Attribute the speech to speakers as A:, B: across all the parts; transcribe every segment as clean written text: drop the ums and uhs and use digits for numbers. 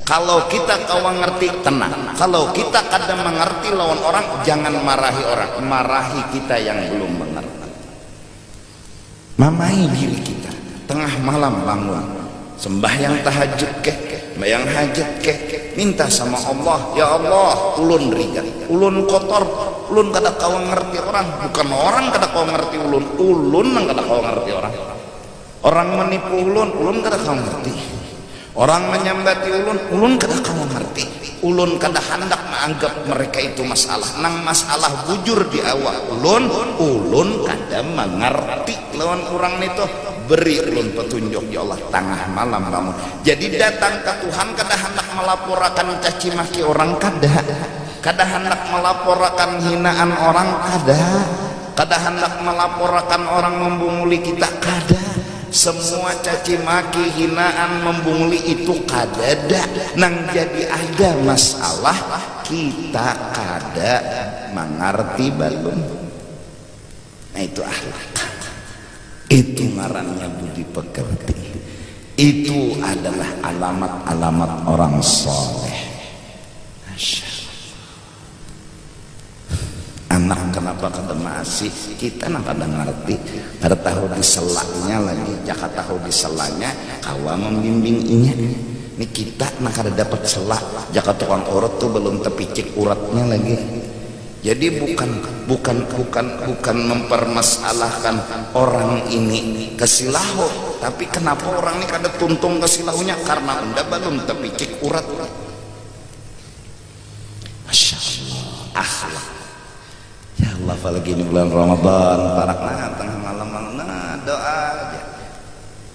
A: Kalau kita kawan ngerti, tenang. Kalau kita kadang mengerti lawan orang, jangan marahi orang, marahi kita yang belum mengerti. Mamai diri kita, tengah malam bangun, sembahyang tahajud sembahyang hajat minta sama Allah, ya Allah, ulun rigat, ulun kotor, ulun kada kawan ngerti orang, bukan orang kada kawan ngerti ulun nang kada kawan ngerti orang. Orang menipu ulun kada kawan ngerti. Orang menyambati ulun kada kamu ngerti. Ulun kada hendak menganggap mereka itu masalah. Nang masalah bujur di awak ulun kada mengerti lawan orang itu. Beri ulun petunjuk ya Allah, tengah malam bangun. Jadi datang ke Tuhan kada hendak melaporkan caci maki orang, kada hendak melaporkan hinaan orang, kada hendak melaporkan orang membunguli kita, kada. Semua caci maki, hinaan, membunguli itu kadada. Nang jadi ada masalah kita kada mengerti balun. Nah itu akhlak, itu ngarannya budi pekerti. Itu adalah alamat-alamat orang soleh. Anak kenapa kada masih kita nak kada ngerti, kada tahu diselaknya lagi, jaka tahu diselaknya kawa membimbinginya. Ini kita nak kada dapat selak, jaka tukang urut tuh belum terpicik uratnya lagi. Jadi bukan mempermasalahkan orang ini kesilahu, tapi kenapa orang ini kada tuntung kesilahunya karena unda belum terpicik urat. Masya Allah, akhlak. Ya Allah, apalagi ini bulan Ramadan, parakna tengah malam doa aja.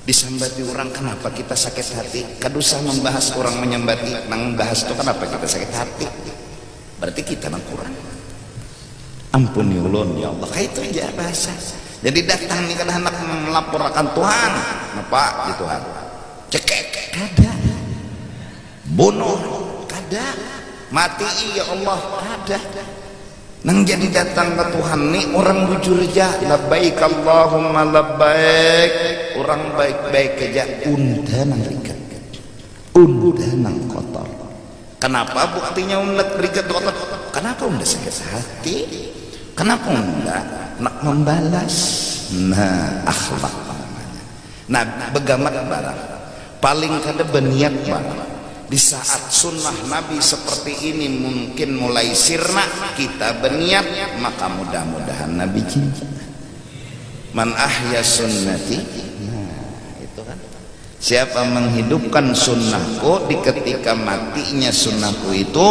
A: Disambati orang, kenapa kita sakit hati? Kadusah membahas orang menyambati, nang bahas itu kenapa kita sakit hati? Berarti kita nang kurang. Ampuni ulun ya Allah, kayak itu aja bahasa. Jadi datang nih kada hendak melaporkan Tuhan, apa di Tuhan? Cekek kada, bunuh kada, mati ya Allah kada. Nang jadi datang ke Tuhan nih orang bujur aja, labbaik Allahumma labbaik, orang baik-baik aja, unda nang rigat, unda nang kotor. Kenapa buktinya unda rigat kotor? Kenapa unda sakit hati? Kenapa unda nak membalas? Nah akhlak namanya. Nah begamat barang, paling kada berniat barang. Di saat sunnah Nabi seperti ini mungkin mulai sirna, kita berniat, maka mudah-mudahan Nabi cinta. Man ahya sunnati, nah itu kan, siapa menghidupkan sunnahku di ketika matinya sunnahku itu,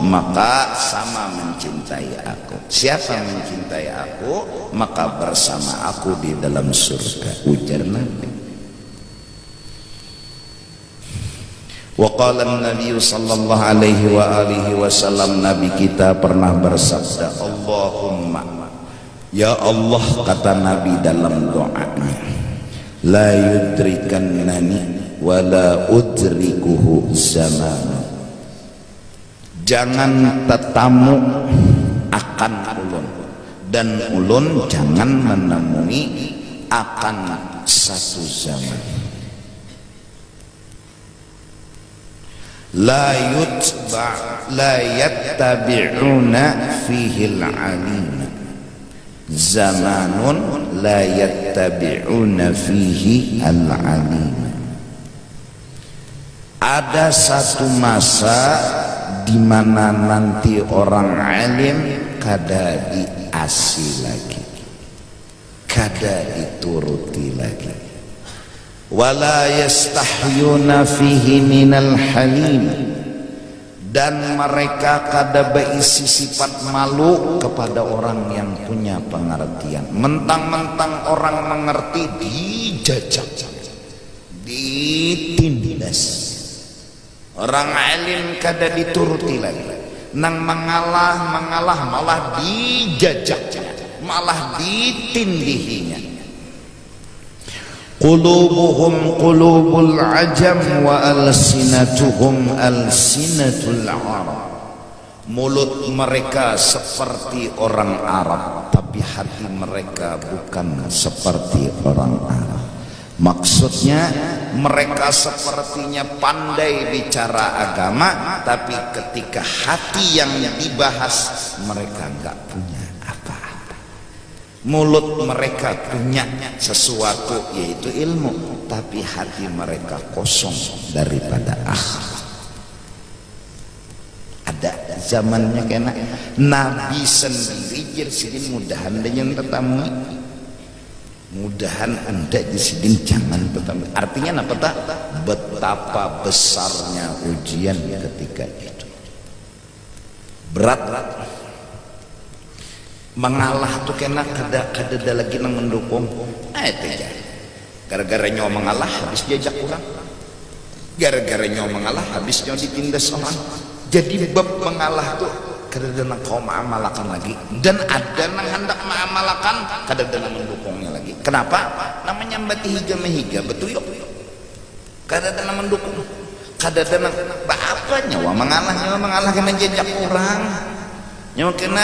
A: maka sama mencintai aku. Siapa mencintai aku, maka bersama aku di dalam surga, ujar Nabi. Wa qala an-nabiy sallallahu alaihi wa alihi wasallam, nabi kita pernah bersabda, Allahumma, ya Allah, kata nabi dalam doanya, la yudrikannani wa la udrikuhu zaman. Jangan tetamu akan ulun dan ulun jangan menemui akan satu zaman. La yattabi'una fihi al-alim, zamanun la yattabi'una fihi al-alim. Ada satu masa di mana nanti orang alim kada diasi lagi, kada dituruti lagi. Wala yastahyuna fihi minal halim, dan mereka kada berisi sifat malu kepada orang yang punya pengertian. Mentang-mentang orang mengerti dijajak, ditindas. Orang alim kada dituruti lagi, nang mengalah malah dijajak, malah ditindihinya. Qulubuhum qulubul ajam wa alsinatuhum alsinatul arab. Mulut mereka seperti orang Arab, tapi hati mereka bukan seperti orang Arab. Maksudnya mereka sepertinya pandai bicara agama, tapi ketika hati yang dibahas mereka nggak punya apa-apa. Mulut mereka punya sesuatu yaitu ilmu, tapi hati mereka kosong daripada akhlak. Ada zamannya kena Nabi sendiri jadi mudahan dengan tetamu, mudahan anda disidin jangan tetamu. Artinya apa tak? Betapa besarnya ujian ketika itu. Berat mengalah tuh kena kada lagi nang mendukung. Gara-gara nyawa mengalah habis diajak orang, gara-gara nyawa mengalah habis nyawa ditindas orang. Jadi bab mengalah tuh kadang-kadang kau ma'amalakan lagi, dan ada yang hendak ma'amalakan kadang-kadang mendukungnya lagi. Kenapa? Namanya mbati higa mehiga betul yuk. Kadang-kadang mendukung, kadang-kadang apa nyawa mengalah kena jejak orang, nyawa kena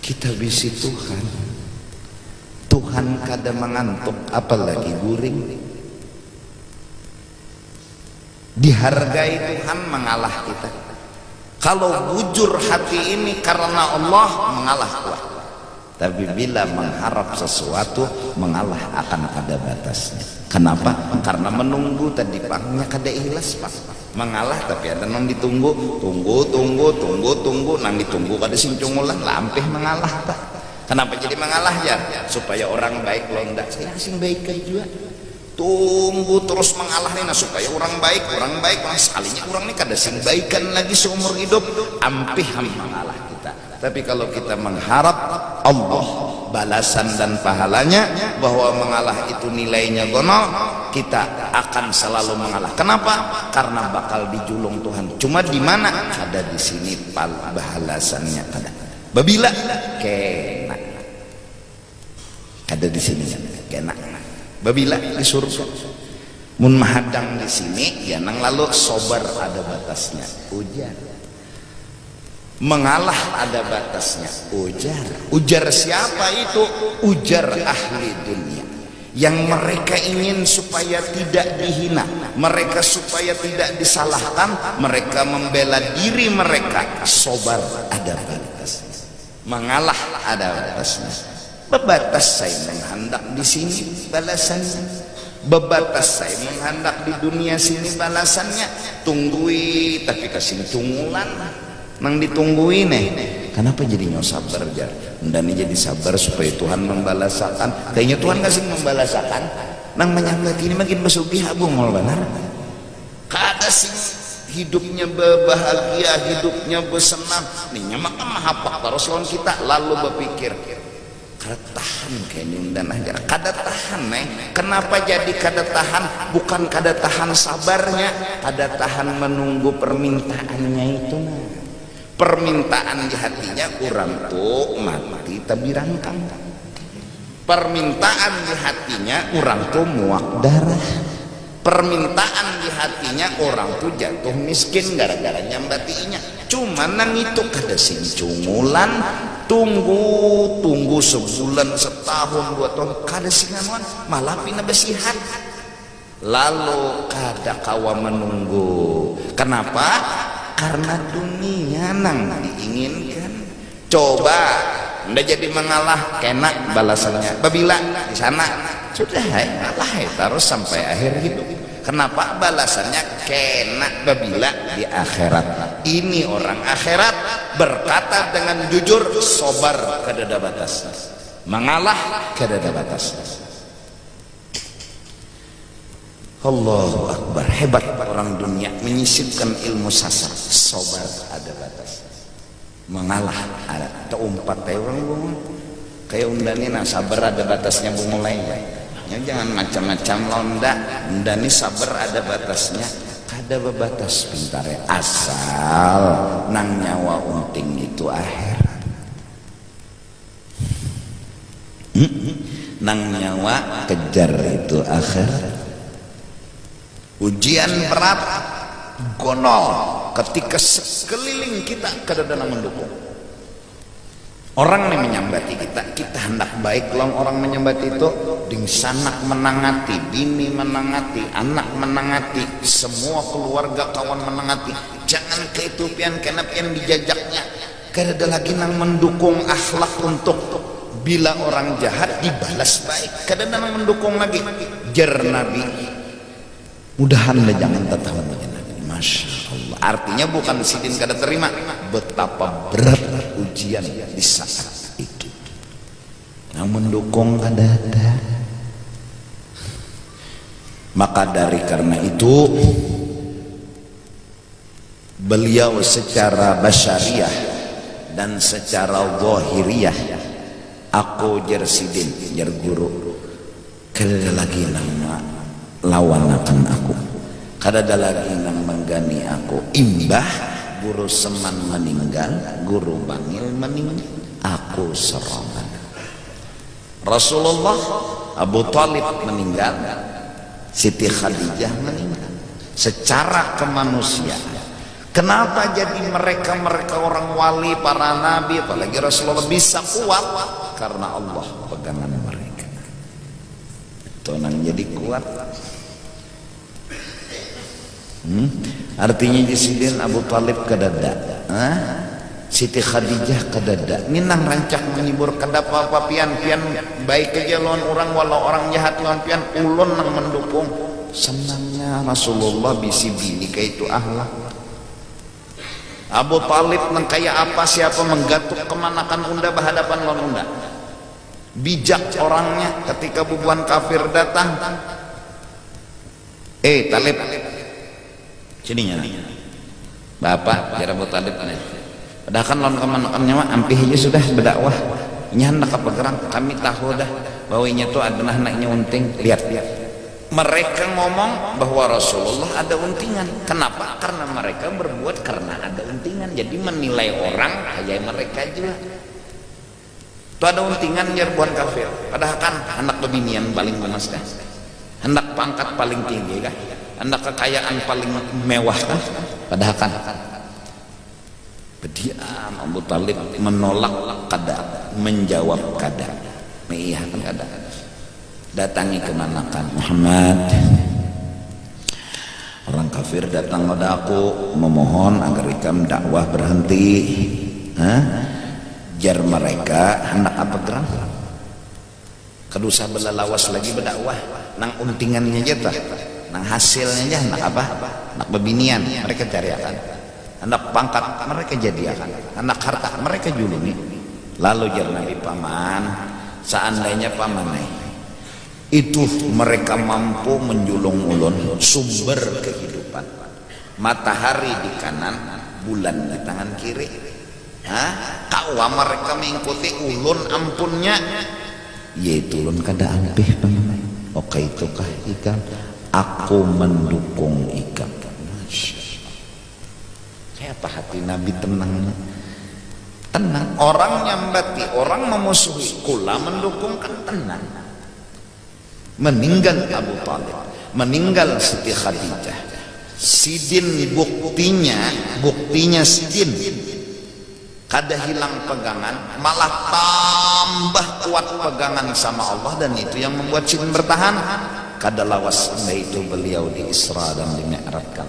A: kita bisi Tuhan kadang mengantuk, apalagi guring. Dihargai Tuhan mengalah kita. Kalau bujur hati ini karena Allah, mengalah kuat. Tapi bila mengharap sesuatu, mengalah akan ada batasnya. Kenapa? Karena menunggu tadi pangnya kada ikhlas pak. Mengalah tapi ada nang ditunggu, tunggu, nang ditunggu kada sing cungulan lampih mengalah pak. Kenapa jadi mengalah ya? Supaya orang baik lo ndak saya sing baik juga. Tunggu terus mengalah nih, nah supaya orang baik sekalinya orang ini kada sing baikan lagi seumur hidup, ampih mengalah kita. Tapi kalau kita mengharap Allah balasan dan pahalanya, bahwa mengalah itu nilainya gonol, kita akan selalu mengalah. Kenapa? Karena bakal dijulung Tuhan. Cuma di mana? Ada di sini balasannya ada. Babila kena, ada di sini kena. Babila di surga, mun mahadang di sini ya nang lalu sobar ada batasnya, ujar. Mengalah ada batasnya, ujar siapa itu? Ujar ahli dunia yang mereka ingin supaya tidak dihina, mereka supaya tidak disalahkan, mereka membela diri mereka. Sobar ada batasnya, mengalah ada batasnya. Bebatas saya menghendak di sini balasannya, bebatas saya menghendak di dunia sini balasannya. Tunggui tapi kasih tunggulan nang ditunggui nih. Kenapa jadi nyo sabar jar? Dan jadi sabar supaya Tuhan membalasakan. Kayaknya Tuhan kasih membalasakan. Nang menyambat ini makin besugi agung mal benar. Kada sing hidupnya berbahagia, hidupnya bersenang. Nih nyamak mahapak terus lawan kita lalu berpikir. Kada tahan kayaknya dan ajar kada tahan Kenapa jadi kada tahan? Bukan kada tahan sabarnya, kada tahan menunggu permintaannya itu permintaan di hatinya kurang tuh mati tabirangkang, permintaan di hatinya orang tuh muak darah, permintaan di hatinya orang tuh jatuh miskin gara-gara nyambatinya. Cuman nang itu kada sing cungulan, tunggu sebulan, setahun, 2 tahun kada singanuan, malah pina besihat lalu kada kawa menunggu. Kenapa? Karena dunia nang diinginkan. Coba ndak jadi mengalah kena balasannya babila di sana sudah ngalah terus sampai akhir hidup. Kenapa? Balasannya kena babila di akhirat. Ini orang akhirat berkata dengan jujur, sobar kada ada batas, mengalah kada ada batas. Allahu Akbar, hebat orang dunia menyisipkan ilmu sasar. Sobar ada batas, mengalah ada. Teumpat orang bunga kayak undani, nah sabar ada batasnya mulai. Jangan macam-macam londa. Undani sabar ada batasnya, kada bebatas pintare asal nang nyawa unting itu akhirat. Nang nyawa kejar itu akhirat. Ujian berat gonol ketika sekeliling kita kadang-kadang mendukung. orang yang menyambati kita hendak baik long orang menyambati itu ding sanak menangati, bini menangati, anak menangati, semua keluarga kawan menangati. Jangan keitupian kena pian dijajaknya. Kada ada lagi nang mendukung akhlak untuk bila orang jahat dibalas baik. Kada ada nang mendukung lagi. Jar Nabi, mudahan lah jangan tetap Nabi. Masya Allah. Artinya bukan sidin kada terima, betapa berat ujian di saat itu. Yang mendukung kada ada. Maka dari karena itu beliau secara basyariah dan secara zahiriyah, aku jar sidin jar guru, kada lagi nama lawan akan aku, kada ada lagi nang menggani aku. Imbah guru Seman meninggal, guru Bangil meninggal, aku serongan. Rasulullah, Abu Thalib meninggal, Siti Khadijah meninggal. Secara kemanusiaan, kenapa jadi mereka orang wali, para nabi, apalagi Rasulullah bisa kuat? Karena Allah pegangan mereka. Itu nang jadi kuat. Artinya jisidin Abu Thalib kadada, Siti Khadijah kadada. Ini nang rancak menghibur kada apa-apa pian baik aja lawan orang, walau orang jahat lawan pian ulun nang mendukung. Senangnya Rasulullah bisi bini kayak itu ahlak. Abu Thalib nang kaya apa siapa menggatuk kemanakan unda berhadapan lawan unda. Bijak orangnya ketika bubuan kafir datang. Talib sininya bapak jar Abu Thalib padahal kan lawan kemanakannya mah ampih aja sudah berdakwah. Ini hendak apa gerang, kami tahu dah bahwa ini tuh adalah anaknya unting. Lihat mereka ngomong bahwa Rasulullah ada untingan. Kenapa? Karena mereka berbuat karena ada untingan. Jadi menilai orang kayak mereka juga. Itu ada untingan nyerbuan kafir. Padahal kan hendak bebinian paling lunas kan, hendak pangkat paling tinggi kan, hendak kekayaan paling mewah kan. Padahal kan bediam Abu Thalib menolak kada, menjawab kada, mengiyakan kada. Datangi kemanakan Muhammad, orang kafir datang pada aku memohon agar ikam dakwah berhenti. Jar mereka hendak apa gerang, kedusa belalawas lagi berdakwah nang untingannya aja tah, nang hasilnya aja hendak apa, hendak bebinian mereka cari akan, hendak pangkat mereka jadi akan, hendak harta mereka julungi. Lalu jar Nabi, paman, seandainya paman itu mereka mampu menjulung ulun sumber kehidupan, matahari di kanan, bulan di tangan kiri, kawa mereka mengikuti ulun ampunnya, yaitu ulun kada ampih paman. Oke itu kah ikam, aku mendukung ikam. Kayak apa hati Nabi tenangnya, tenang. Orang nyambati, orang memusuhi, kula mendukung kan tenang. Meninggal Abu Thalib, meninggal Siti Khadijah, sidin buktinya sidin kada hilang pegangan, malah tambah kuat pegangan sama Allah, dan itu yang membuat sidin bertahan. Kada lawas itu beliau di Isra dan di Mi'rajkan.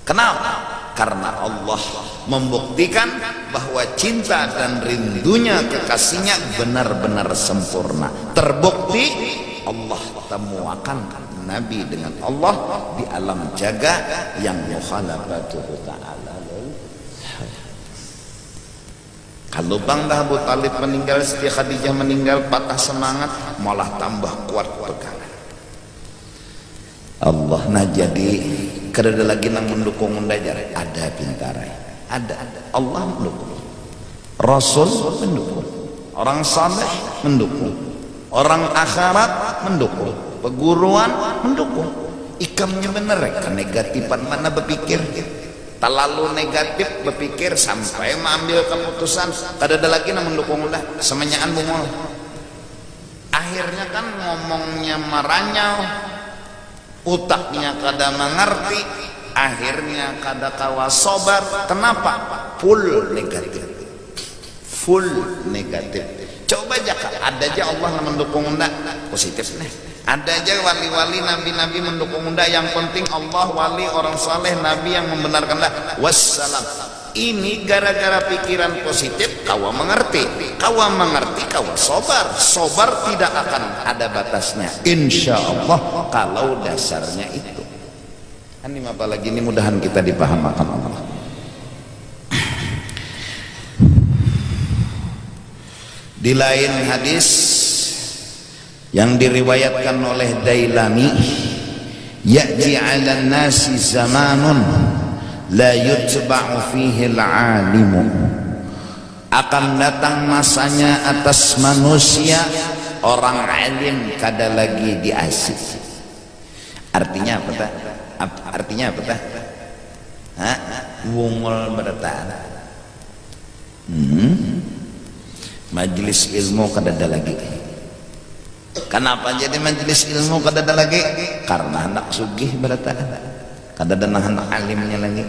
A: Kenapa? Karena Allah membuktikan bahwa cinta dan rindunya kekasihnya benar-benar sempurna. Terbukti Allah temuakan Nabi dengan Allah di alam jaga yang mukhalafatuhu ta'ala. Kalau bang dah Abu Thalib meninggal, Siti Khadijah meninggal, patah semangat, malah tambah kuat pegangan. Allah nah jadi kada ada lagi nang mendukung undajar, ada pintarai, ada Allah mendukung, Rasul mendukung, orang saleh mendukung, orang akhirat mendukung, peguruan mendukung. Ikamnya bener kan, negatifan mana berpikir terlalu negatif berpikir sampai mengambil keputusan kada ada lagi nang mendukung ulah semenyaan bungol. Akhirnya kan ngomongnya maranyau, utaknya kada mengerti, akhirnya kada kawa sobar. Kenapa? Full negatif, full negatif. Coba aja ada aja Allah mendukung unda positif nih. Ada aja wali-wali nabi-nabi mendukung unda, yang penting Allah, wali, orang saleh, nabi yang membenarkan unda. Wassalam. Ini gara-gara pikiran positif kawa mengerti, kawa sobar tidak akan ada batasnya insya Allah kalau dasarnya itu. Ini apalagi ini mudahan kita dipahamakan Allah. Di lain hadis yang diriwayatkan oleh Dailami, ya'ti 'alan nasi zamanun la yutba'u fihi al-'alimu, akan datang masanya atas manusia orang alim kada lagi diasih. Artinya apa tah? Artinya apa tah? Wungul bertaan. Majelis ilmu kada ada lagi. Kenapa jadi majelis ilmu kada ada lagi? Karena anak sugih bertaan. Kada ada anak alimnya lagi.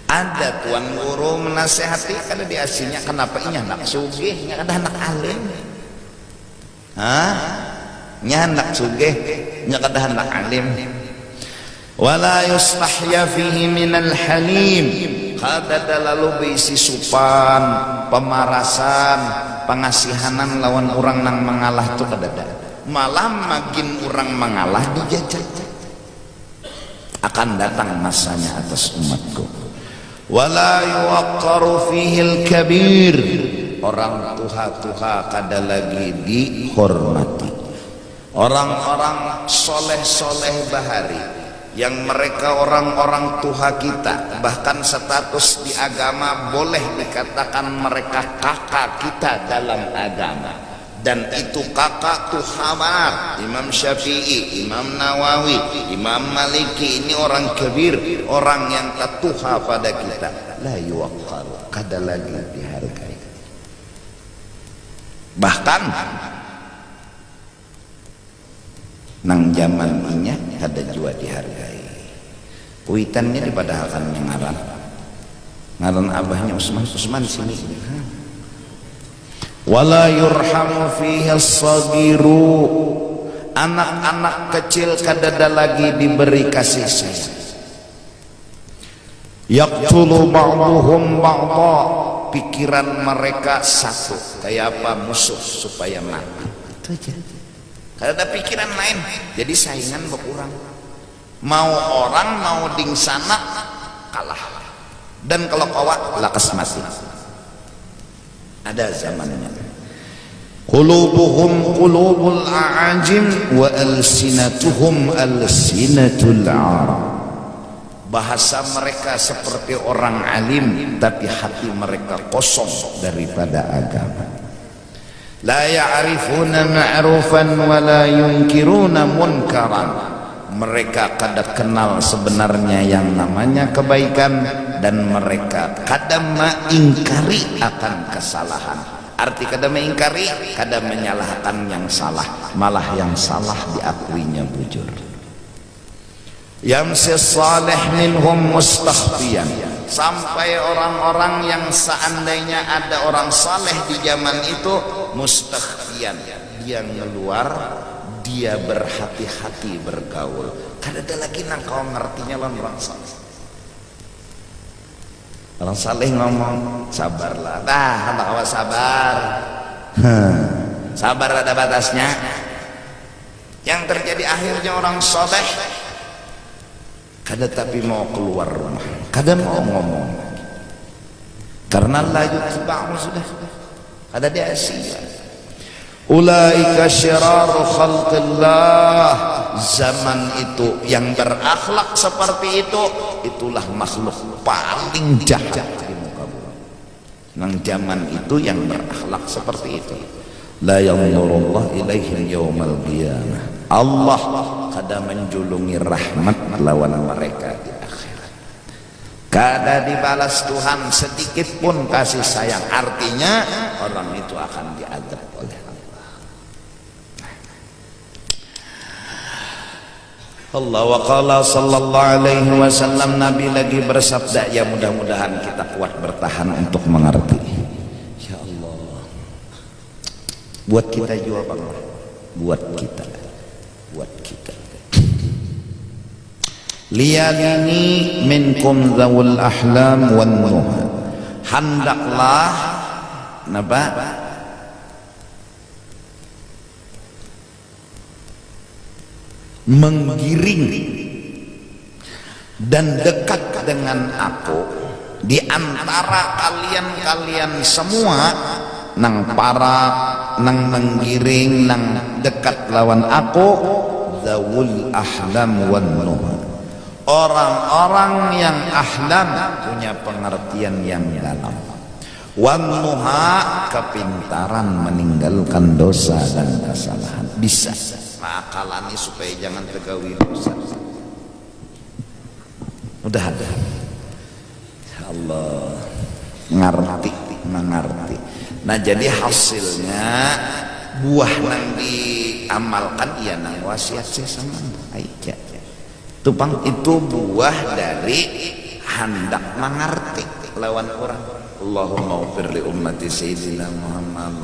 A: Ada tuan guru menasehati kada diasihnya. Kenapa ini anak sugih? Nya kada anak alim. Nya anak sugih, nya kada anak alim. Wala yustahya fihi minal halim, kada lalu berisi supan, pemarasan, pengasihanan lawan orang nang mengalah tu kada ada. Malah makin orang mengalah dijajah. Akan datang masanya atas umatku. Wala yuwaqqaru fihil kabir, orang tuha-tuha kada lagi dihormati. Orang-orang soleh-soleh bahari yang mereka orang-orang tuha kita, bahkan status di agama boleh dikatakan mereka kakak kita dalam agama, dan itu kakak tuhamat. Imam Syafi'i, Imam Nawawi, Imam Maliki, ini orang kabir, orang yang tatuha pada kita. La yuwaqqar, kada lagi dihargai. Bahkan nang zaman ini kada jua dihargai. Kuitannya dipadahalkan yang ngaran abahnya Usman sini. Wala yurhamu fiha as-sagiru, anak-anak kecil kada ada lagi diberi kasih sayang. Yaqtulu ba'duhum ba'dha, pikiran mereka satu, kayak apa musuh supaya mati. Itu aja. Kada ada pikiran lain, jadi saingan berkurang. Mau orang mau ding sana kalah, dan kalau kawa lakas mati. Ada zamannya. Qulubuhum qulubul a'ajim wa alsinatuhum alsinatul arab, bahasa mereka seperti orang alim tapi hati mereka kosong daripada agama. La ya'rifuna ma'rufan wa la yunkiruna munkaran, mereka kada kenal sebenarnya yang namanya kebaikan, dan mereka kada mengingkari akan kesalahan. Arti kada mengingkari, kada menyalahkan yang salah, malah yang salah diakuinya bujur. Yamsi salih minhum mustakhfiyan, sampai orang-orang yang seandainya ada orang saleh di zaman itu mustakhfiyan, dia ngeluar, dia berhati-hati bergaul. Kada ada lagi nang kau ngertinya lawan orang saleh. Orang saleh ngomong sabarlah, hendak awas sabar. Sabar ada batasnya. Yang terjadi akhirnya orang saleh kada tapi mau keluar rumah, kada mau ngomong, karena laju tiba sudah kada diasih. Ulaika syiraru khalqillah, zaman itu yang berakhlak seperti itu, itulah makhluk paling jahat di muka bumi. Nang zaman itu yang berakhlak seperti itu, la yanzurullah ilaihim yaumal qiyamah, Allah kada menjulungi rahmat lawan mereka di akhirat. Kada dibalas Tuhan sedikit pun kasih sayang, artinya orang itu akan diazab oleh Allah. Wa qala sallallahu alaihi wasallam, Nabi lagi bersabda, ya mudah-mudahan kita kuat bertahan untuk mengerti. Ya Allah. Buat kita juga Bang, buat kita. Liyadini minkum zawul ahlam wan nuha. Hendaklah napa menggiring dan dekat dengan aku di antara kalian semua nang para nang menggiring nang dekat lawan aku zawul ahlam wan nuha, orang-orang yang ahlam punya pengertian yang dalam, wan nuha kepintaran meninggalkan dosa dan kesalahan, bisa mengakalani supaya jangan tegawi dosa. Udah ada Allah mengerti. Nah jadi hasilnya buah nang diamalkan ya nang wasiat saya sama aja. Tupang itu buah dari hendak mengerti lawan orang. Allahumma ufir li ummati sayyidina Muhammad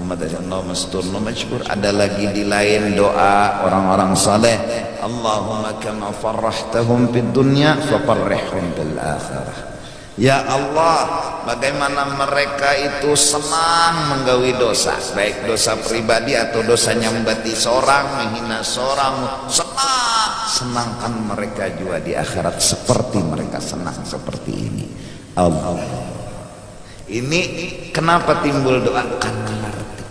A: umat Allah masturna majbur. Ada lagi di lain doa orang-orang saleh, Allahumma kama farrahtahum fid dunya fafarrihhum bil akhirah. Ya Allah, bagaimana mereka itu senang menggawi dosa, baik dosa pribadi atau dosa nyambati seorang, menghina seorang, senangkan mereka juga di akhirat seperti mereka senang seperti ini. Allah, ini kenapa timbul doa? Karena ngerti.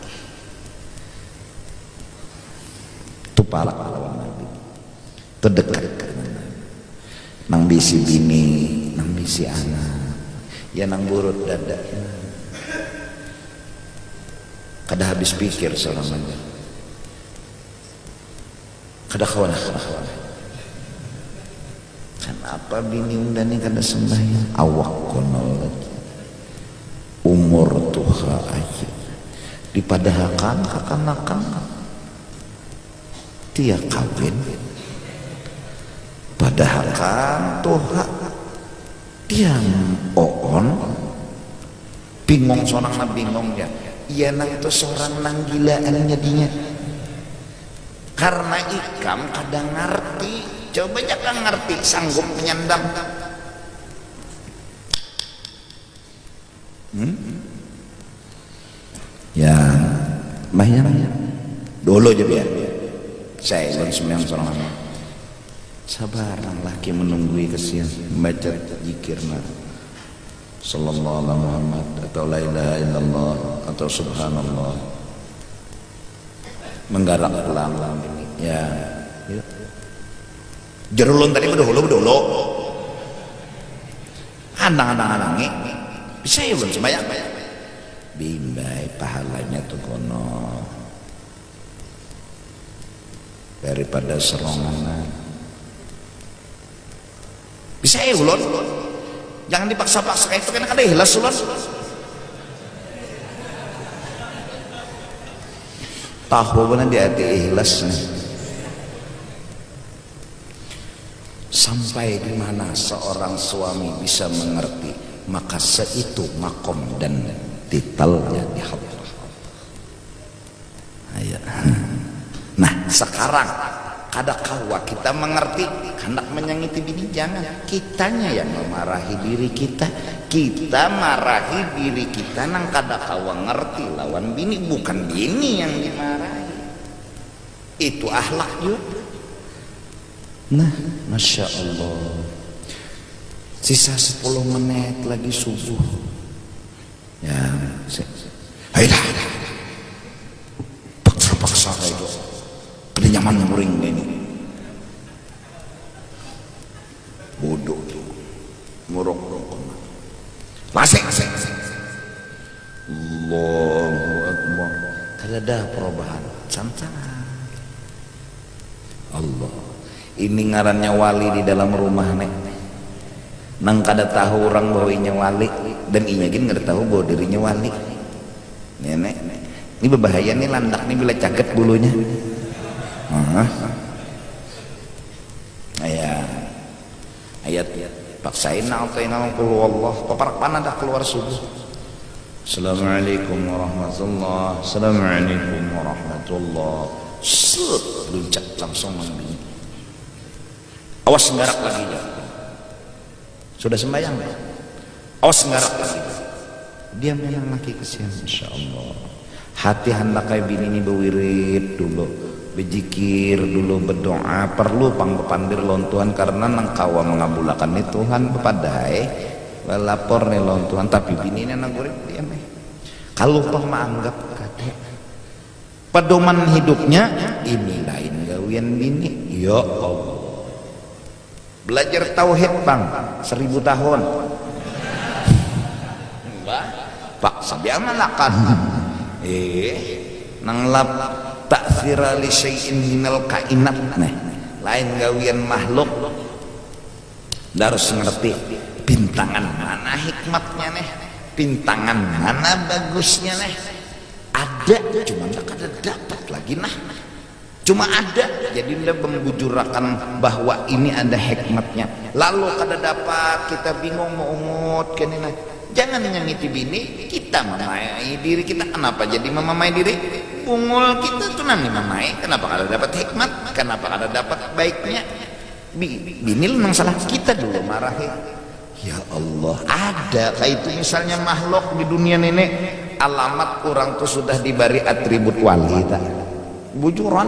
A: Itu para lawan Nabi, itu dekat nang bisi bini, nang bisi anak, ya nang burut dada, kada habis pikir seorang aja, kada kawan. Kenapa bini undani kada sembahyang? Awak kono lagi, umur tuha aja, dipadahakan kakanakan, dia kawin, padahakan tuha. Dia oon bingung, seorang na bingung ya, iya nang itu seorang nang gilaan jadinya karena ikam kadang ngerti, coba jangan ngerti sanggup menyandang ya mahnya dulu aja biar saya belum sembilan seorang anak sabar laki menunggui kesian membaca zikirna sallallahu alaihi Muhammad atau la ilaha illallah atau subhanallah, menggarap pelan ini ya. Jerulun tadi bedolo andang-andangi bisa ya belum sembahyang bimbai pahalanya tuh kono daripada serongan. Bisa ya ulun, jangan dipaksa-paksa itu kan ada ikhlas ulun. Tahu benar di hati ikhlas nih. Sampai di mana seorang suami bisa mengerti, maka seitu makom dan titelnya di hati. Nah sekarang kada kawa kita mengerti hendak menyangiti bini, jangan kitanya yang memarahi diri kita marahi diri kita nang kada kawa ngerti lawan bini, bukan bini yang dimarahi. Itu akhlak juga. Nah Masya Allah, sisa 10 menit lagi subuh ya, ayolah paksa itu kada nyaman muring ini bodoh murung lasek Allahu Akbar, kada ada perubahan santai. Allah, ini ngarannya wali di dalam rumah nek nang kada tahu orang bahwa inya wali dan inya gin kada tahu bahwa dirinya wali. Nenek ini berbahaya nih, landak nih bila caket bulunya. Ayat paksain atau nama Allah paparak panah dah keluar subuh Assalamualaikum warahmatullah. Assalamualaikum warahmatullah. Set, luncat langsung membini. Awas nggarak lagi ya. Sudah sembahyang ya? Awas nggarak lagi. Dia memang laki kesian, insya Allah. Hati hendakai bini ini bewirid dulu, berzikir dulu, berdoa. Perlu pangpandir lon Tuhan karena nangkawa mengabulakan nih Tuhan bepadai. Lapor nih lon Tuhan, tapi bini ini nanggurit dia nih. Kalau pang menganggap kata pedoman hidupnya ini lain gawian bini. Ya Allah. Belajar tauhid bang 1000 tahun. Pak sabi amalakan. Nanglap ta'thira li syai'in minal kainat nih. Lain gawian makhluk. Harus ngerti bintangan mana hikmatnya nih, bintangan mana bagusnya nih. Ada cuma ndak ada dapat lagi nah. Cuma ada, jadi ndak membujurakan bahwa ini ada hikmatnya. Lalu kada dapat kita bingung mau umut kenina. Jangan nyangiti bini, kita memamai diri kita. Kenapa jadi memamai diri? Bungul kita tuh nanti memamai. Kenapa kada dapat hikmat? Kenapa kada dapat baiknya? Bini lu nang salah, kita dulu marahi. Ya Allah, ada kayak itu misalnya makhluk di dunia nenek alamat kurang tuh sudah diberi atribut wali tak bujuran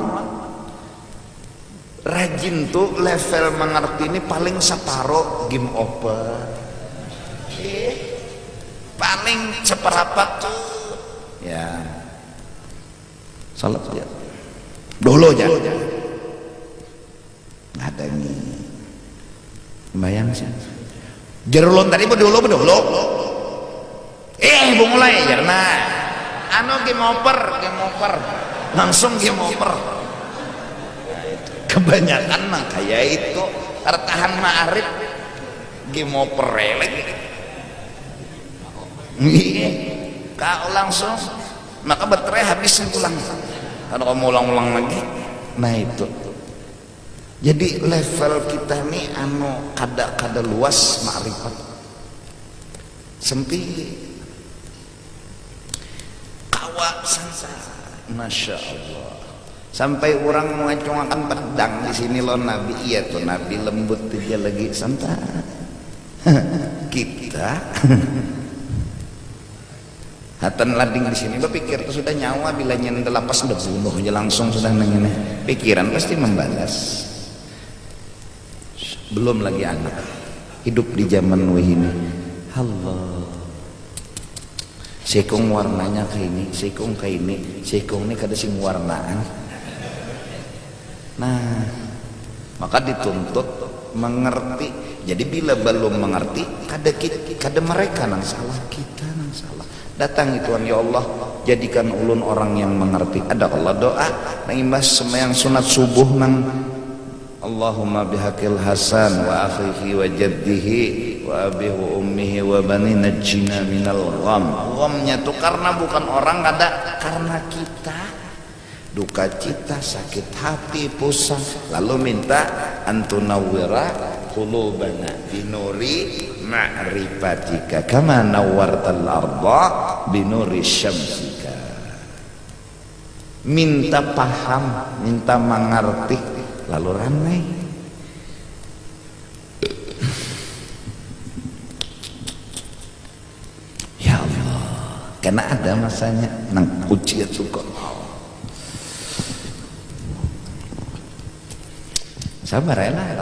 A: rajin tuh level mengerti ini paling separo game over paling seperapat tuh ya salat ya dulu aja nggak ada nih bayang sih jerulun tadi bedulu mulai karena game over langsung game over kebanyakan mah kayak itu tertahan ma'arif game over lagi kau langsung maka baterai habis ulang kalau kamu ulang-ulang lagi nah itu jadi level kita nih kada luas ma'rifat sempit kawa sansa Masya Allah sampai orang mengacungakan pedang di sini loh Nabi. Iya tuh Nabi lembut aja lagi santai kita hatan lading di sini berpikir tuh sudah nyawa bila nyenda lapas udah bunuh aja langsung sudah nengin pikiran pasti membalas. Belum lagi anak hidup di zaman ini Allah sekong warnanya kayak ini sekong kayak ini sekong ini kada sing warnaan nah maka dituntut mengerti. Jadi bila belum mengerti kada mereka nang salah kita nang salah datang Tuhan ya Allah jadikan ulun orang yang mengerti. Ada Allah doa nang imbas sembahyang sunat subuh nang Allahumma bihaqil Hasan wa akhihi wa jaddihi wa abihi wa ummihi wa bani najjina minal gham. Ghamnya tuh karena bukan orang kada karena kita duka cita sakit hati pusing lalu minta antunawwira qulubana binuri ma'rifatika kama nawwartal arda binuri syamsika. Minta paham minta mengerti lalu ramai ya Allah karena ada masanya nang ujian suka sabar ya lah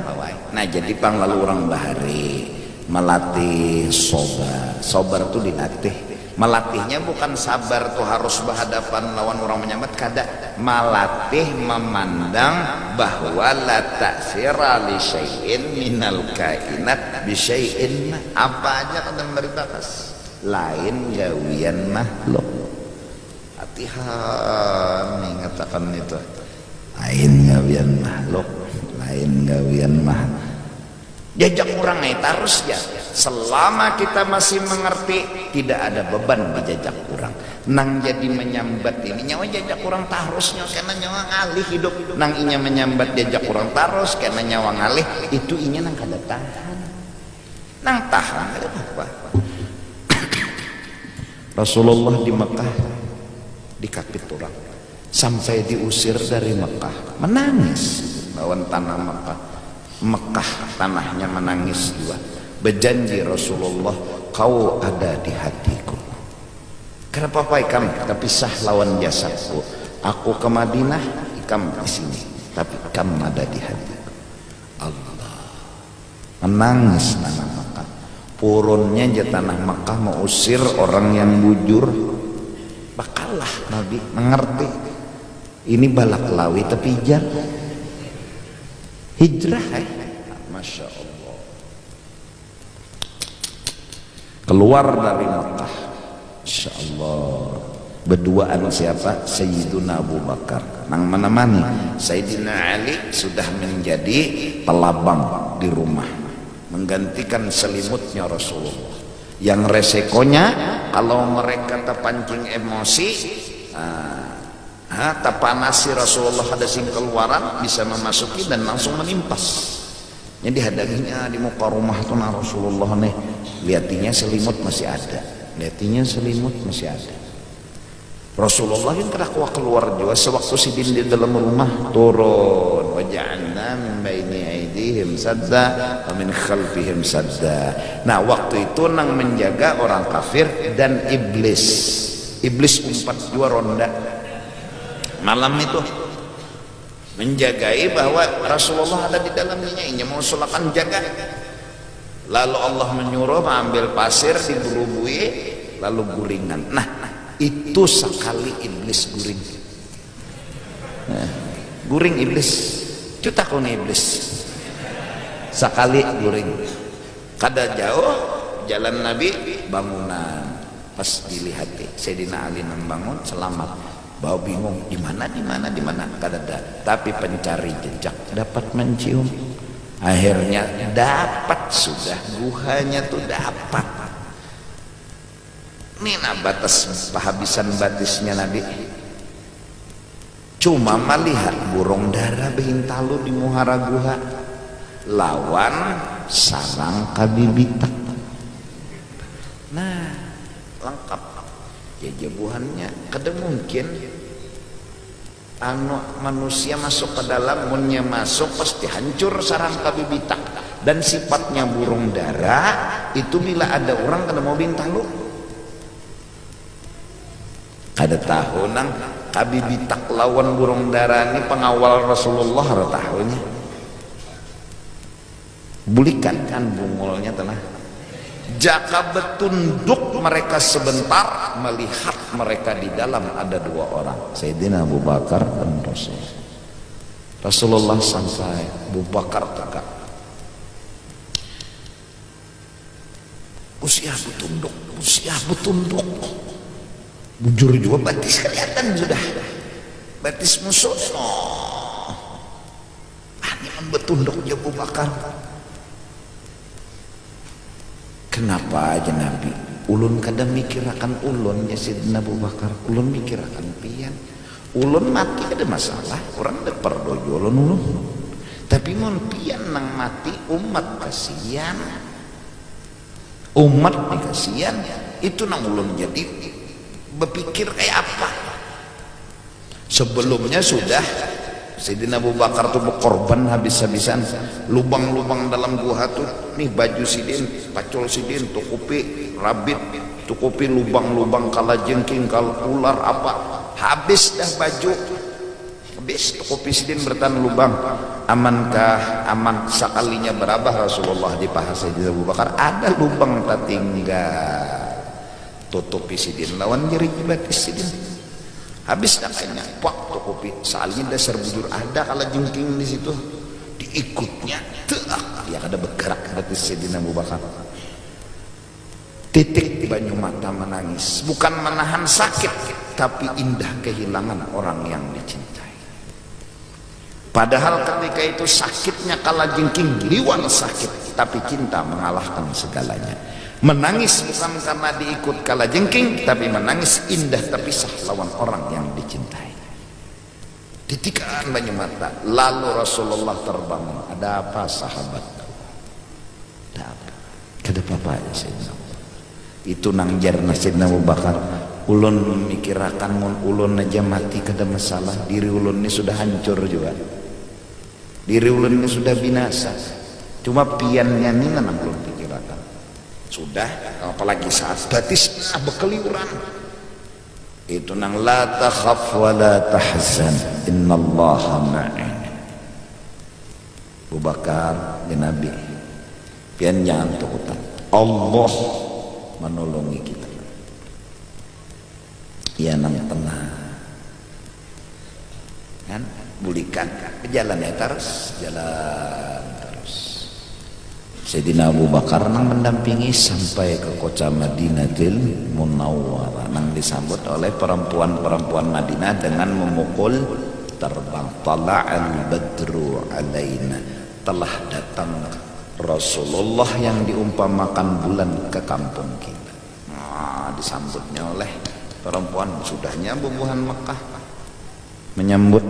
A: nah jadi pang lalu orang bahari melatih sobar tuh dilatih. Melatihnya bukan sabar tuh harus berhadapan lawan orang menyambat kada melatih memandang bahwa la ta'sira li syai'in minal kainat bi syai'in apa aja kada memberi bakas lain gawian makhluk hati-hati mengatakan itu lain gawian makhluk lain gawian makhluk jajak orang itu harus ya selama kita masih mengerti tidak ada beban dijajak orang nang jadi menyambat ini nyawa jajak orang tarusnya karena nyawa ngalih hidup nang inya menyambat jajak orang tarus karena nyawa ngalih itu inya nang kada tahan nang tahan kada apa Rasulullah di Mekah dikapit orang sampai diusir dari Mekah, menangis lawan tanah Mekah. Mekah tanahnya menangis juga. Berjanji Rasulullah, kau ada di hatiku. Kenapa Pak Ikam tapi sah lawan jasadku? Aku ke Madinah, Ikam di sini, tapi Ikam ada di hatiku. Allah, menangis tanah Mekah. Purunnya aja tanah Mekah mau usir orang yang bujur. Bakalah Nabi mengerti. Ini balak lawi tapi hijrah. Masya Allah. Keluar dari Mekah, Masya Allah. Berduaan siapa? Sayyiduna Abu Bakar nang menemani. Sayyidina Ali sudah menjadi pelabang di rumah, menggantikan selimutnya Rasulullah. Yang resikonya kalau mereka terpancing emosi, tapanasi Rasulullah ada sing keluaran bisa memasuki dan langsung menimpas. Jadi hadaginya di muka rumah tuh Rasulullah nih, liatinya selimut masih ada, liatinya selimut masih ada. Rasulullah yang terakwa keluar juga sewaktu sidin di dalam rumah turun, waja'alna min baini aydihim sadda wa min khalfihim sadda. Nah waktu itu nang menjaga orang kafir dan iblis umpat dua ronda malam itu menjagai bahwa Rasulullah ada di dalamnya, ini mau sulakan jaga. Lalu Allah menyuruh mengambil pasir digerubui lalu guringan. Nah itu sekali iblis guring. Guring iblis, cutakun iblis sekali guring. Kada jauh jalan Nabi bangunan, pas dilihat Sayyidina Ali membangun selamat. Bau bingung di mana kada ada, tapi pencari jejak dapat mencium. Akhirnya dapat, sudah guhanya tuh dapat. Ini batas penghabisan batisnya Nabi. Cuma melihat burung dara behintalu di muhara guha lawan sarang kabibitak. Nah lengkap jajabuhannya. Kada mungkin manusia masuk ke dalam, munnya masuk pasti hancur sarang kabibitak. Dan sifatnya burung dara itu bila ada orang kada mau bintalu. Kada tahu nang kabibitak lawan burung dara ini pengawal Rasulullah ada tahunya. Bulikan kan bungulnya tenah. Jaka betunduk mereka sebentar melihat mereka di dalam ada dua orang, Sayyidina Abu Bakar dan Rasulullah sampai Abu Bakar tegak. Usia betunduk. Bujur juga batis kelihatan sudah. Batis musuh. Ini betunduk ya Abu Bakar. Kenapa aja Nabi? Ulun kadang mikirakan ulun ya Sayyidina Abu Bakar. Ulun mikirakan pian. Ulun mati ada masalah. Orang ada perdojo ulun. Tapi mun pian nang mati umat kasihan. Umat kasihan. Itu nang ulun jadi berpikir kayak apa. Sebelumnya sudah Sayyidina Abu Bakar tuh berkorban habis-habisan. Lubang-lubang dalam gua tuh nih baju sidin, pacul sidin, tukupi rabit, tukupi lubang-lubang kala jengking, kala ular apa, habis dah baju, habis tukupi sidin bertan lubang. Amankah? Aman. Sekalinya berabah Rasulullah di paha Sayyidina Abu Bakar ada lubang tak tinggal, tutupi sidin lawan jari batis sidin. Habis dah kayaknya pak tukupi salin dasar bujur ada kala jengking di situ diikutnya teak dia kada bergerak berarti Sayyidina Abu Bakar. Titik banyu mata menangis, bukan menahan sakit tapi indah kehilangan orang yang dicintai. Padahal ketika itu sakitnya kala jengking liwan sakit, tapi cinta mengalahkan segalanya. Menangis bukan karena diikut kala jengking, tapi menangis indah terpisah lawan orang yang dicintai. Titikan banyu mata. Lalu Rasulullah terbangun. Ada apa sahabat? Ada apa? Kada apa-apa ya Sayyidina. Itu nang jarna Sayyidina Abu Bakar, ulun memikirakan mun ulun aja mati kada masalah, diri ulun ini sudah hancur juga, diri ulun ini sudah binasa, cuma piannya ini nang ulun pikirakan sudah, apalagi saat batis bekeliuran itu nang la takhaf wa la tahzan innallaha ma'ina. Abu Bakar ya Nabi pian jangan takutan, Allah menolongi kita. Ya nang tenang kan, bulikan berjalan ya terus jalan terus. Sayyidina Abu Bakar nang mendampingi sampai ke kota Madinatul Munawwarah, nang disambut oleh perempuan-perempuan Madinah dengan memukul terbang. Tala'al badru alaina, telah datang Rasulullah yang diumpamakan bulan ke kampung kita. Nah, disambutnya oleh perempuan, sudahnya bubuhan Mekah menyambut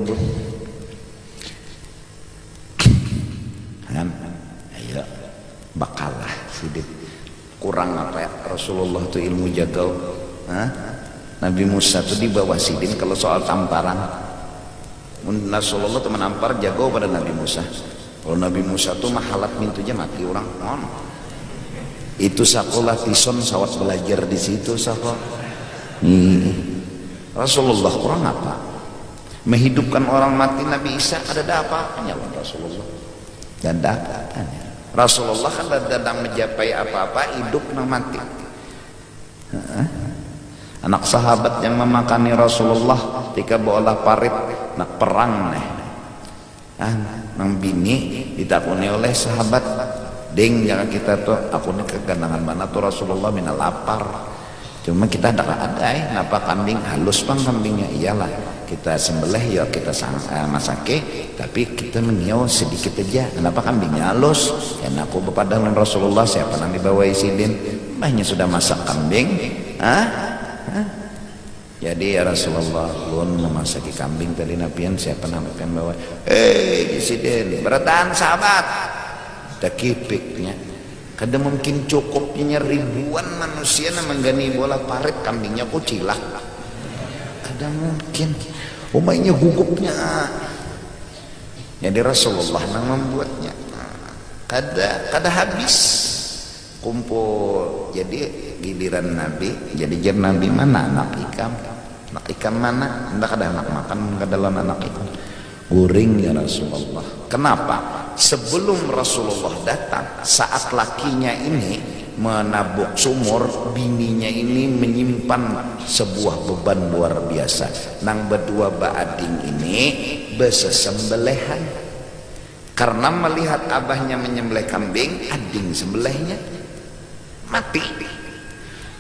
A: kan, ayo bakalah sidik kurang apa ya Rasulullah itu ilmu jagau. Nabi Musa itu di bawah sidin kalau soal tamparan. Rasulullah itu menampar jago pada Nabi Musa. Kalau Nabi Musa tuh mahalat mintunya mati orang on. Itu sekolah tison sawat belajar di situ sahabat. Rasulullah kurang apa? Menghidupkan orang mati. Nabi Isa ada apa-apanya Rasulullah? Dan apa-apanya. Rasulullah kan datang mencapai apa-apa hidup nang mati. Anak sahabat yang memakani Rasulullah ketika bawalah parit nak perang nih. Nang bini ditakuni oleh sahabat, ding jangan kita tuh aku nih kegandangan mana tuh Rasulullah mina lapar, cuma kita ada napa kambing halus bang kambingnya, iyalah kita sembelih ya kita masake, tapi kita mengiau sedikit aja, kenapa kambingnya halus karena aku bepadang dengan Rasulullah, siapa nang dibawa isidin banyak sudah masak kambing. Jadi ya Rasulullah ulun memasaki kambing tadi napian siapa napian bawa disiden bertahan sahabat dah kipiknya kada mungkin cukupnya ribuan manusia na menggani bola parit kambingnya kucilak kada mungkin umaynya gugupnya. Jadi Rasulullah nang membuatnya kada habis kumpul. Jadi giliran Nabi jadi jar Nabi mana anak ikan mana hendak ada anak makan ke dalam anak ikan guring ya Rasulullah. Kenapa? Sebelum Rasulullah datang, saat lakinya ini menabuk sumur, bininya ini menyimpan sebuah beban luar biasa. Nang berdua baading ini besesembelihan karena melihat abahnya menyembelih kambing, ading sembelihnya mati.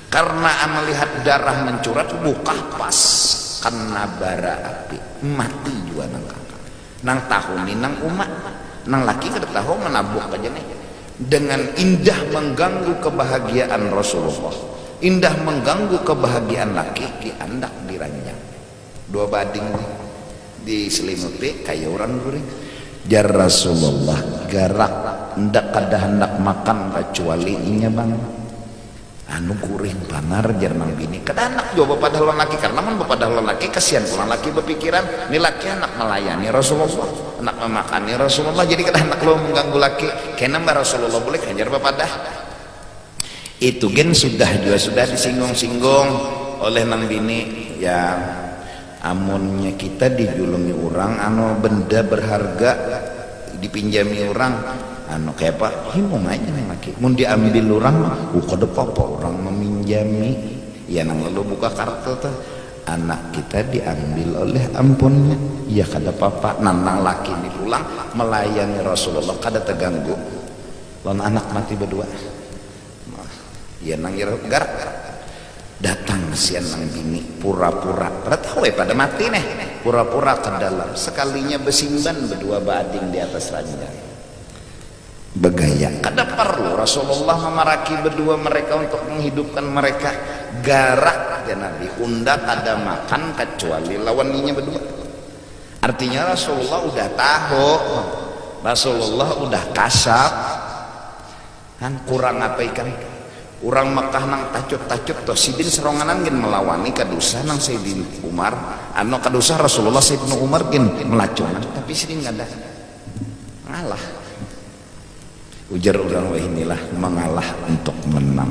A: Karena melihat darah mencurat buka pas kena bara api mati juga nang kakak nang tahun ini nang umat nang laki kada tahu menabuk aja nih dengan indah mengganggu kebahagiaan Rasulullah, indah mengganggu kebahagiaan laki diandak diranjang dua bading diselimuti kayak orang guring. Jar Rasulullah garak ndak kada hendak makan kecuali inya bang anu guring panar jar nang bini kada anak jawab pada laki karena man pada laki kasihan pulang laki berpikiran ini laki anak melayani Rasulullah, anak memakani Rasulullah, jadi kada anak lo mengganggu laki kena mbak Rasulullah boleh kanjar bapadah itu gen sudah disinggung-singgung oleh nang bini ya amunnya kita dijulungi orang anu benda berharga dipinjami orang anu kayak apa himung aja nih laki mau diambil orang kada apa orang meminjami ya nang lalu buka kartu tuh anak kita diambil oleh ampunnya ya kada apa nang laki ini pulang melayani Rasulullah kada terganggu lawan anak mati berdua ya nang gar datang sian nang bini pura-pura pada tahu pada mati nih pura-pura ke dalam sekalinya besimban berdua bading di atas ranjang begaya kada perlu Rasulullah memaraki berdua mereka untuk menghidupkan mereka garak ya Nabi undak kada makan kecuali lawannya berdua. Artinya Rasulullah udah tahu, Rasulullah udah kasap kan kurang apa ikan Orang Makkah nang tacut-tacut toh sidin seronganan gen melawani kadusa nang Sayyidina Umar anu kadusa Rasulullah Sayyidina Umar gen melacunan tapi sidin ngada ngalah ujar orang wah inilah mengalah untuk menang.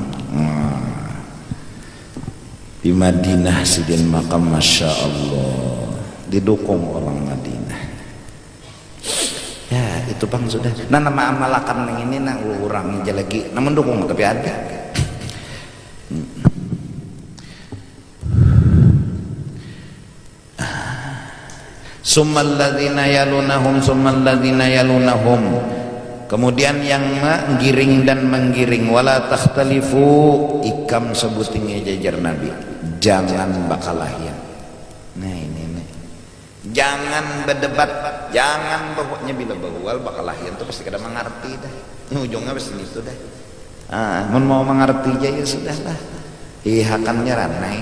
A: Di Madinah sidin makam Masya Allah didukung orang Madinah ya itu bang sudah nah nama amalakan yang ini nah orang aja lagi nah mendukung tapi ada summal ladzina yalunahum kemudian yang menggiring dan menggiring wala takhtalifu ikam sebutingnya jajar Nabi jangan bakalahian nah ini nih jangan berdebat jangan pokoknya bila bahwal bakalahian itu pasti kada mengerti dah ujungnya pasti itu dah mau mengerti aja ya sudah lah ihakannya ranai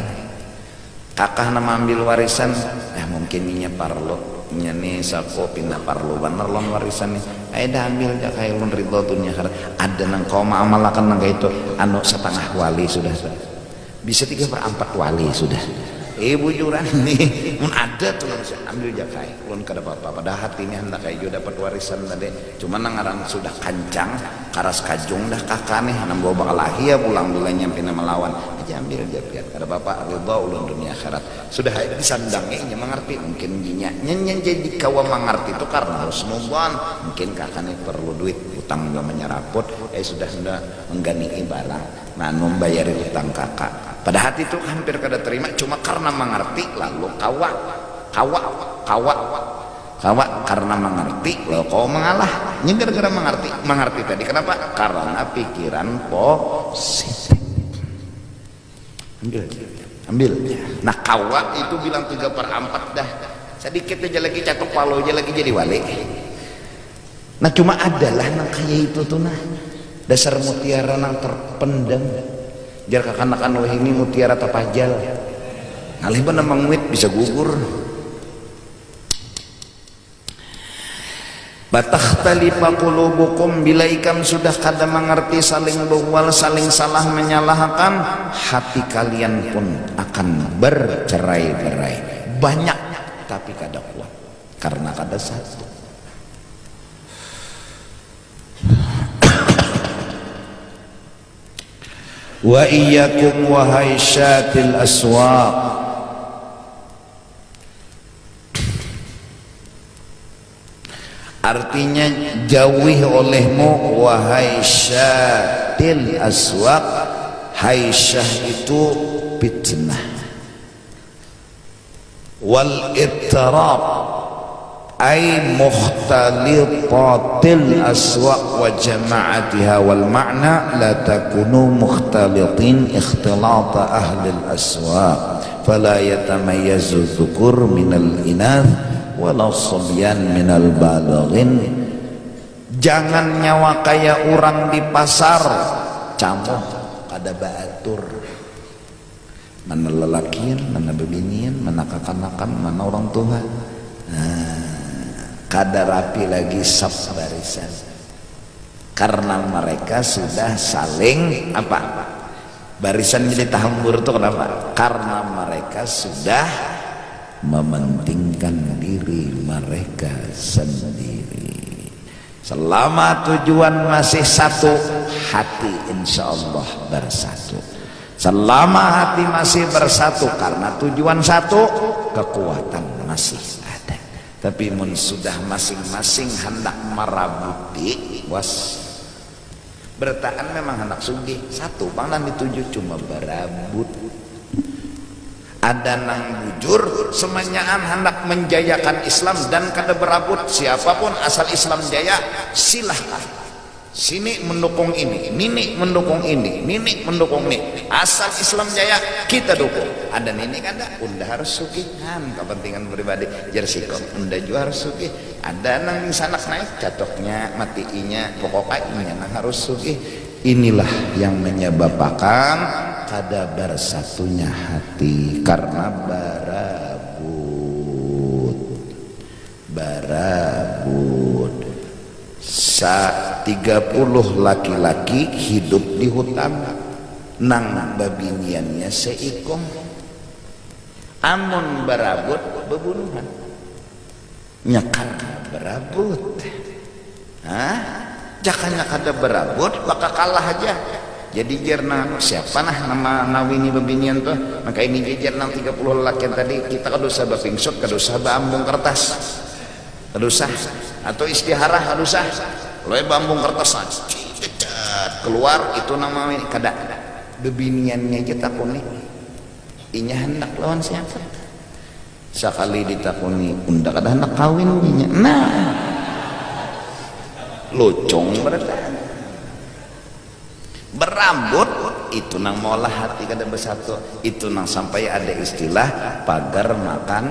A: kakak nama ambil warisan mungkin nya parlo nya nih sako pindah parlo bener lon warisan nih dah ambil ya kayak lon ridho dunia ada nang kau amalakan nang itu anu setengah wali sudah bisa 3/4 wali sudah bujuran nih mun ada tuh ambil jakai lon kada apa-apa pada hatinya hendak kayak juga dapat warisan tadi cuma nangaran sudah kancang karas kajung dah kakak nih nang bawa bakal lahir pulang bulannya pina melawan aja ambil aja biar kada bapak ridha ulun dunia akhirat sudah disandangnya mengerti mungkin jinya nyen jadi kawa mengerti itu karena husnudzon mungkin kakaknya perlu duit utang juga menyeraput sudah menggani barang nah membayari utang kakak pada hati itu hampir kada terima cuma karena mengerti lalu kawa karena mengerti lalu kau mengalah ini gara-gara mengerti tadi kenapa karena pikiran positif ambil nah kawa itu bilang 3/4 dah sedikit aja lagi catok palo aja lagi jadi wali nah cuma adalah nang kayak itu tuh nah dasar mutiara nang terpendam jar kakanakan wah ini mutiara tapajal ngalih bener mangwit bisa gugur batakhtalifa qulubukum bila ikam sudah kada mengerti saling berwal saling salah menyalahkan hati kalian pun akan bercerai-berai banyak tapi kada kuat karena kada satu wa iyyakum wahai syatil aswaq artinya jauhi olehmu wahai syatil aswaq haisyah itu fitnah wal ittirab ay mukhtalitatil aswaq wa jama'atiha wal ma'na la takunu mukhtalitin ikhtilata ahli al aswaq fala yatamayyazu dhukur minal inath wala subyan minal balaghin jangan nyawa kaya orang di pasar camoh kada baatur mana lelakian mana bebinian mana kakanakan mana orang tua kada rapi lagi sab barisan karena mereka sudah saling apa barisan jadi tahambur itu kenapa karena mereka sudah mementingkan diri mereka sendiri selama tujuan masih satu hati insyaallah bersatu selama hati masih bersatu karena tujuan satu kekuatan masih ada tapi mun sudah masing-masing hendak merabuti was bertahan memang hendak sugih satu pangdan dituju cuma berabut ada nang bujur semenyaan hendak menjayakan Islam dan kada berabut siapapun asal Islam jaya silahkan sini mendukung ini, nini mendukung ini, nini mendukung ini. Asal Islam jaya kita dukung. Ada nini kada, unda harus sugihan kepentingan pribadi. Jersikon unda juga harus sugih. Ada nang sanak naik catoknya, matiinya, pokoknya nang harus sugih. Inilah yang menyebabkan kada bersatunya hati karena barabut. 30 laki-laki hidup di hutan nang babiniannya seikong amun berabut bebunuhan nyakar berabut jakanya kada berabut bakal kalah aja. Jadi jerna siapa nama ngawini babinian tuh maka ini jejer nang 30 lelakian tadi kita kada usah bapingsut, kada usah baambung kertas, kada usah atau istiharah kada usah loe baambung kertas keluar itu nama ini kada babiniannya kita kuni inya hendak lawan siapa sekali ditakuni unda kada hendak kawin inya locong berarti berambut itu nang molah hati kada bersatu itu nang sampai ada istilah pagar makan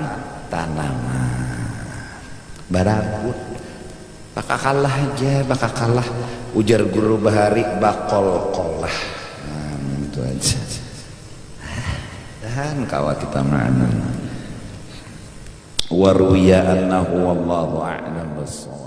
A: tanaman berambut bakal kalah aja bakal kalah ujar guru bahari bakol kolah itu aja dan kawat kita mana waruya annahu wallahu a'lam bissawab.